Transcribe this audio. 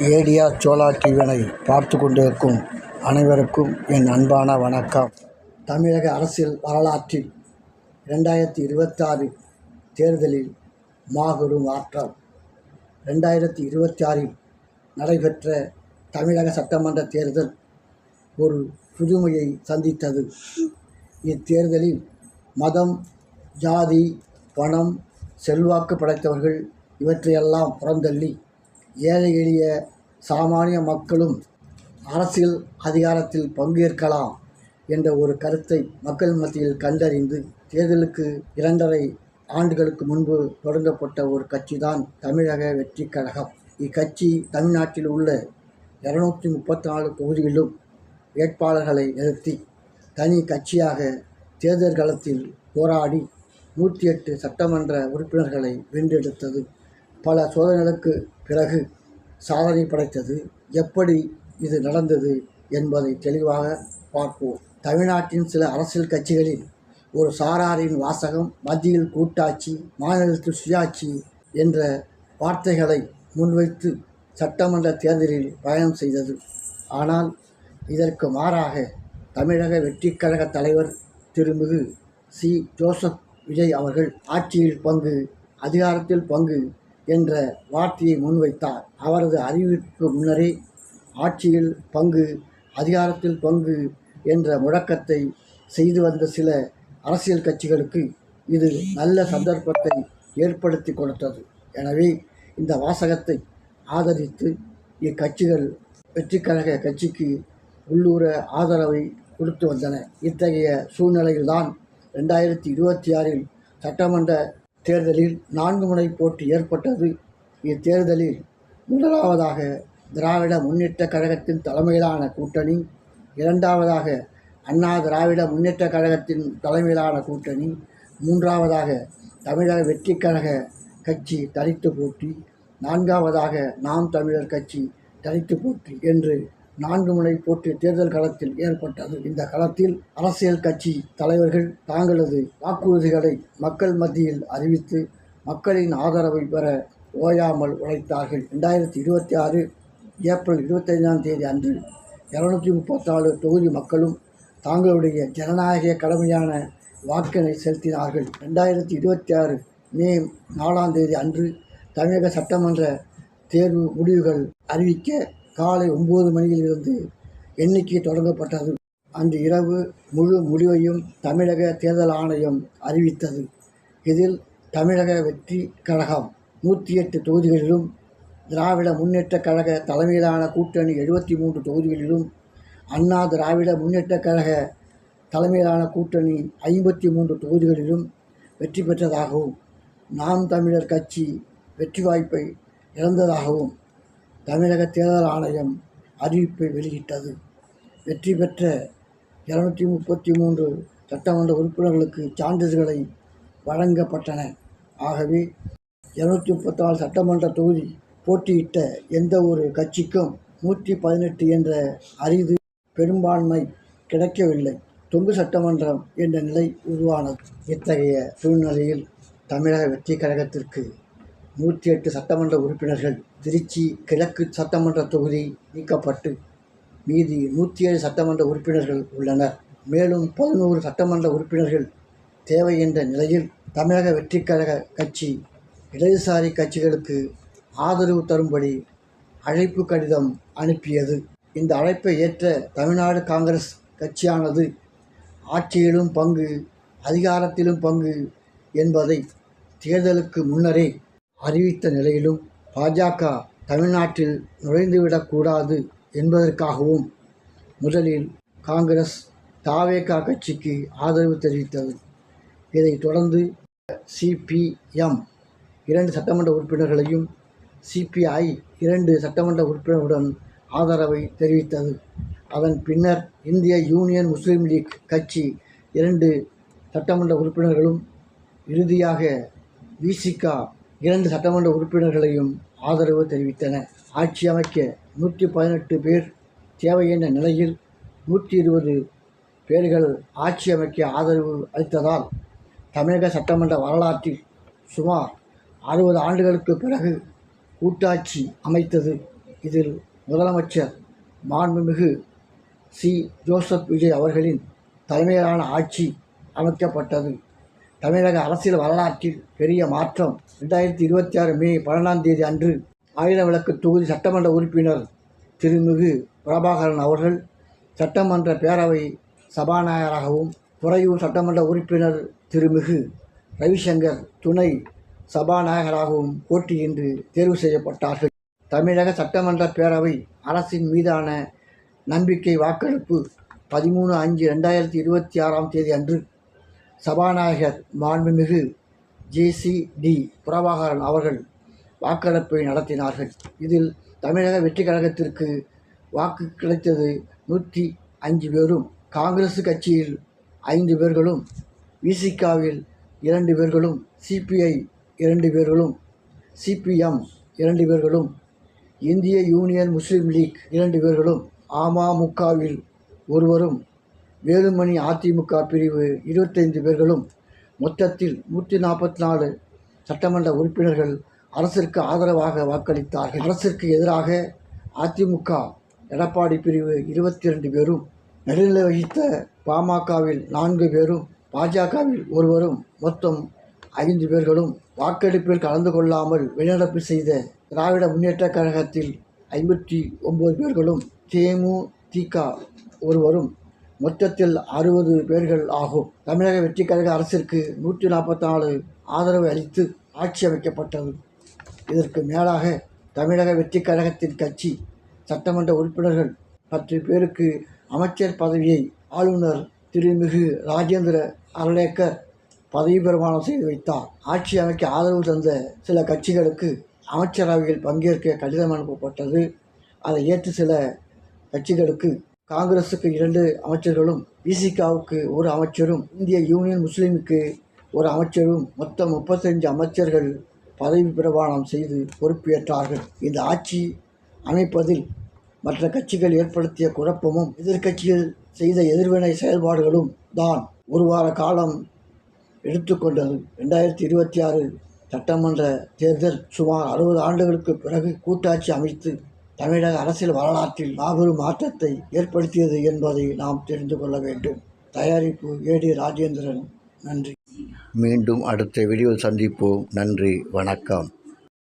ADR சோலா டிவியினை பார்த்து கொண்டிருக்கும் அனைவருக்கும் என் அன்பான வணக்கம். தமிழக அரசியல் வரலாற்றில் 2026 தேர்தலில் மாபெரும் மாற்றம். 2026 நடைபெற்ற தமிழக சட்டமன்ற தேர்தல் ஒரு புதுமையை சந்தித்தது. இத்தேர்தலில் மதம், ஜாதி, பணம், செல்வாக்கு படைத்தவர்கள் இவற்றையெல்லாம் புறந்தள்ளி ஏழை எளிய சாமானிய மக்களும் அரசியல் அதிகாரத்தில் பங்கேற்கலாம் என்ற ஒரு கருத்தை மக்கள் மத்தியில் கண்டறிந்து தேர்தலுக்கு 2.5 ஆண்டுகளுக்கு முன்பு தொடங்கப்பட்ட ஒரு கட்சி தான் தமிழக வெற்றி கழகம். இக்கட்சி தமிழ்நாட்டில் உள்ள 234 தொகுதிகளிலும் வேட்பாளர்களை நிறுத்தி தனி கட்சியாக தேர்தல் களத்தில் போராடி 108 சட்டமன்ற உறுப்பினர்களை வென்றெடுத்தது. பல சோதனைகளுக்கு பிறகு சாதனை படைத்தது. எப்படி இது நடந்தது என்பதை தெளிவாக பார்ப்போம். தமிழ்நாட்டின் சில அரசியல் கட்சிகளில் ஒரு சாராரின் வாசகம் மத்தியில் கூட்டாட்சி, மாநிலத்தில் சுயாட்சி என்ற வார்த்தைகளை முன்வைத்து சட்டமன்ற தேர்தலில் பயணம் செய்தது. ஆனால் இதற்கு மாறாக தமிழக வெற்றி கழக தலைவர் திருமிகு சி. ஜோசப் விஜய் அவர்கள் ஆட்சியில் பங்கு, அதிகாரத்தில் பங்கு என்ற வார்த்தையை முன்வைத்தார். அவரது அறிவிப்புக்கு முன்னரே ஆட்சியில் பங்கு, அதிகாரத்தில் பங்கு என்ற முழக்கத்தை செய்து வந்த சில அரசியல் கட்சிகளுக்கு இது நல்ல சந்தர்ப்பத்தை ஏற்படுத்தி கொடுத்தது. எனவே இந்த வாசகத்தை ஆதரித்து இக்கட்சிகள் வெற்றிக்கழக கட்சிக்கு உள்ளூர ஆதரவை கொடுத்து வந்தன. இத்தகைய சூழ்நிலையில்தான் 2026 சட்டமன்ற தேர்தலில் 4 முனை போட்டி ஏற்பட்டது. இத்தேர்தலில் முதலாவதாக திராவிட முன்னேற்ற கழகத்தின் தலைமையிலான கூட்டணி, இரண்டாவதாக அண்ணா திராவிட முன்னேற்ற கழகத்தின் தலைமையிலான கூட்டணி, மூன்றாவதாக தமிழக வெற்றி கழக கட்சி தனித்து போட்டி, நான்காவதாக நாம் தமிழர் கட்சி தனித்து போட்டி என்று 4 முனை போட்டி தேர்தல் களத்தில் ஏற்பட்டது. இந்த களத்தில் அரசியல் கட்சி தலைவர்கள் தாங்களது வாக்குறுதிகளை மக்கள் மத்தியில் அறிவித்து மக்களின் ஆதரவை பெற ஓயாமல் உழைத்தார்கள். 2026 ஏப்ரல் 25ஆம் தேதி அன்று 234 தொகுதி மக்களும் தாங்களுடைய ஜனநாயக கடமையான வாக்கினை செலுத்தினார்கள். 2026 மே 4ஆம் தேதி அன்று தமிழக சட்டமன்ற தேர்வு முடிவுகள் அறிவிக்க காலை 9 மணியிலிருந்து எண்ணிக்கை தொடங்கப்பட்டது. அன்று இரவு முழு முடிவையும் தமிழக தேர்தல் ஆணையம் அறிவித்தது. இதில் தமிழக வெற்றி கழகம் 108 தொகுதிகளிலும், திராவிட முன்னேற்ற கழக தலைமையிலான கூட்டணி 73 தொகுதிகளிலும், அண்ணா திராவிட முன்னேற்ற கழக தலைமையிலான கூட்டணி 53 தொகுதிகளிலும் வெற்றி பெற்றதாகவும், நாம் தமிழர் கட்சி வெற்றி வாய்ப்பை இழந்ததாகவும் தமிழக தேர்தல் ஆணையம் அறிவிப்பை வெளியிட்டது. வெற்றி பெற்ற 233 சட்டமன்ற உறுப்பினர்களுக்கு சான்றிதழ்களை வழங்கப்பட்டன. ஆகவே 234 சட்டமன்ற தொகுதி போட்டியிட்ட எந்த ஒரு கட்சிக்கும் 118 என்ற அரிது பெரும்பான்மை கிடைக்கவில்லை. தொங்கு சட்டமன்றம் என்ற நிலை உருவானது. இத்தகைய சூழ்நிலையில் தமிழக வெற்றி கழகத்திற்கு 108 சட்டமன்ற உறுப்பினர்கள் திருச்சி கிழக்கு சட்டமன்ற தொகுதி நீக்கப்பட்டு மீதி 107 சட்டமன்ற உறுப்பினர்கள் உள்ளனர். மேலும் 11 சட்டமன்ற உறுப்பினர்கள் தேவை என்ற நிலையில் தமிழக வெற்றி கழக கட்சி இடதுசாரி கட்சிகளுக்கு ஆதரவு தரும்படி அழைப்பு கடிதம் அனுப்பியது. இந்த அழைப்பை ஏற்ற தமிழ்நாடு காங்கிரஸ் கட்சியானது ஆட்சியிலும் பங்கு, அதிகாரத்திலும் பங்கு என்பதை தேர்தலுக்கு முன்னரே அறிவித்த நிலையிலும் பாஜக தமிழ்நாட்டில் நுழைந்துவிடக்கூடாது என்பதற்காகவும் முதலில் காங்கிரஸ் தவேக கட்சிக்கு ஆதரவு தெரிவித்தது. இதைத் தொடர்ந்து சிபிஎம் 2 சட்டமன்ற உறுப்பினர்களையும், சிபிஐ 2 சட்டமன்ற உறுப்பினர்களுடன் ஆதரவை தெரிவித்தது. அதன் பின்னர் இந்திய யூனியன் முஸ்லீம் லீக் கட்சி 2 சட்டமன்ற உறுப்பினர்களும், இறுதியாக விசிக 2 சட்டமன்ற உறுப்பினர்களையும் ஆதரவு தெரிவித்தன. ஆட்சி அமைக்க 118 பேர் தேவை என்ற நிலையில் 120 பேர்கள் ஆட்சி அமைக்க ஆதரவு அளித்ததால் தமிழக சட்டமன்ற வரலாற்றில் சுமார் 60 ஆண்டுகளுக்கு பிறகு கூட்டாட்சி அமைத்தது இதில் முதலமைச்சர் மாண்புமிகு சி. ஜோசப் விஜய் அவர்களின் தலைமையிலான ஆட்சி அமைக்கப்பட்டது. தமிழக அரசியல் வரலாற்றில் பெரிய மாற்றம். 2026 மே 12 அன்று ஆயிரவிளக்கு தொகுதி சட்டமன்ற உறுப்பினர் திருமிகு பிரபாகரன் அவர்கள் சட்டமன்ற பேரவை சபாநாயகராகவும், துறையூர் சட்டமன்ற உறுப்பினர் திருமிகு ரவிசங்கர் துணை சபாநாயகராகவும் போட்டியின்றி தேர்வு செய்யப்பட்டார்கள். தமிழக சட்டமன்ற பேரவை அரசின் மீதான நம்பிக்கை வாக்கெடுப்பு 13/5/2026 அன்று சபாநாயகர் மாண்புமிகு ஜே.சி.டி. பிரபாகரன் அவர்கள் வாக்கெடுப்பை நடத்தினார்கள். இதில் தமிழக வெற்றி கழகத்திற்கு வாக்கு கிடைத்தது 105 பேரும், காங்கிரஸ் கட்சியில் 5 பேர்களும், விசிகாவில் 2 பேர்களும், சிபிஐ 2 பேர்களும், சிபிஎம் 2 பேர்களும், இந்திய யூனியன் முஸ்லீம் லீக் 2 பேர்களும், அமமுகவில் ஒருவரும், வேலுமணி அதிமுக பிரிவு 25 பேர்களும், மொத்தத்தில் 144 சட்டமன்ற உறுப்பினர்கள் அரசிற்கு ஆதரவாக வாக்களித்தார்கள். அரசிற்கு எதிராக அதிமுக எடப்பாடி பிரிவு 22 பேரும், நடுநிலை வகித்த பாமகவில் 4 பேரும், பாஜகவில் ஒருவரும், மொத்தம் 5 பேர்களும், வாக்கெடுப்பில் கலந்து கொள்ளாமல் வெளிநடப்பு செய்த திராவிட முன்னேற்றக் கழகத்தில் 59 பேர்களும், தேமுதிக ஒருவரும், மொத்தத்தில் 60 பேர்கள் ஆகும். தமிழக வெற்றி கழக அரசிற்கு 144 ஆதரவு அளித்து ஆட்சி அமைக்கப்பட்டது. இதற்கு மேலாக தமிழக வெற்றி கழகத்தின் கட்சி சட்டமன்ற உறுப்பினர்கள் 10 பேருக்கு அமைச்சர் பதவியை ஆளுநர் திருமிகு ராஜேந்திர அர்லேக்கர் பதவி பிரமாணம் செய்து வைத்தார். ஆட்சி அமைக்க ஆதரவு தந்த சில கட்சிகளுக்கு அமைச்சரவையில் பங்கேற்க கடிதம் அனுப்பப்பட்டது. அதை ஏற்று சில கட்சிகளுக்கு காங்கிரஸுக்கு 2 அமைச்சர்களும், விசிகாவுக்கு 1 அமைச்சரும், இந்திய யூனியன் முஸ்லீமுக்கு 1 அமைச்சரும், மொத்தம் 35 அமைச்சர்கள் பதவி பிரமாணம் செய்து பொறுப்பேற்றார்கள். இந்த ஆட்சி அமைப்பதில் மற்ற கட்சிகள் ஏற்படுத்திய குழப்பமும் எதிர்க்கட்சிகள் செய்த எதிர்வினை செயல்பாடுகளும் தான் 1 வார காலம் எடுத்துக்கொண்டது. 2026 சட்டமன்ற தேர்தல் சுமார் 60 ஆண்டுகளுக்கு பிறகு கூட்டாட்சி அமைத்து தமிழக அரசியல் வரலாற்றில் மாபெரும் மாற்றத்தை ஏற்படுத்தியது என்பதை நாம் தெரிந்து கொள்ள வேண்டும். தயாரிப்பு ஏ.டி. ராஜேந்திரன். நன்றி. மீண்டும் அடுத்த வீடியோவில் சந்திப்போம். நன்றி, வணக்கம்.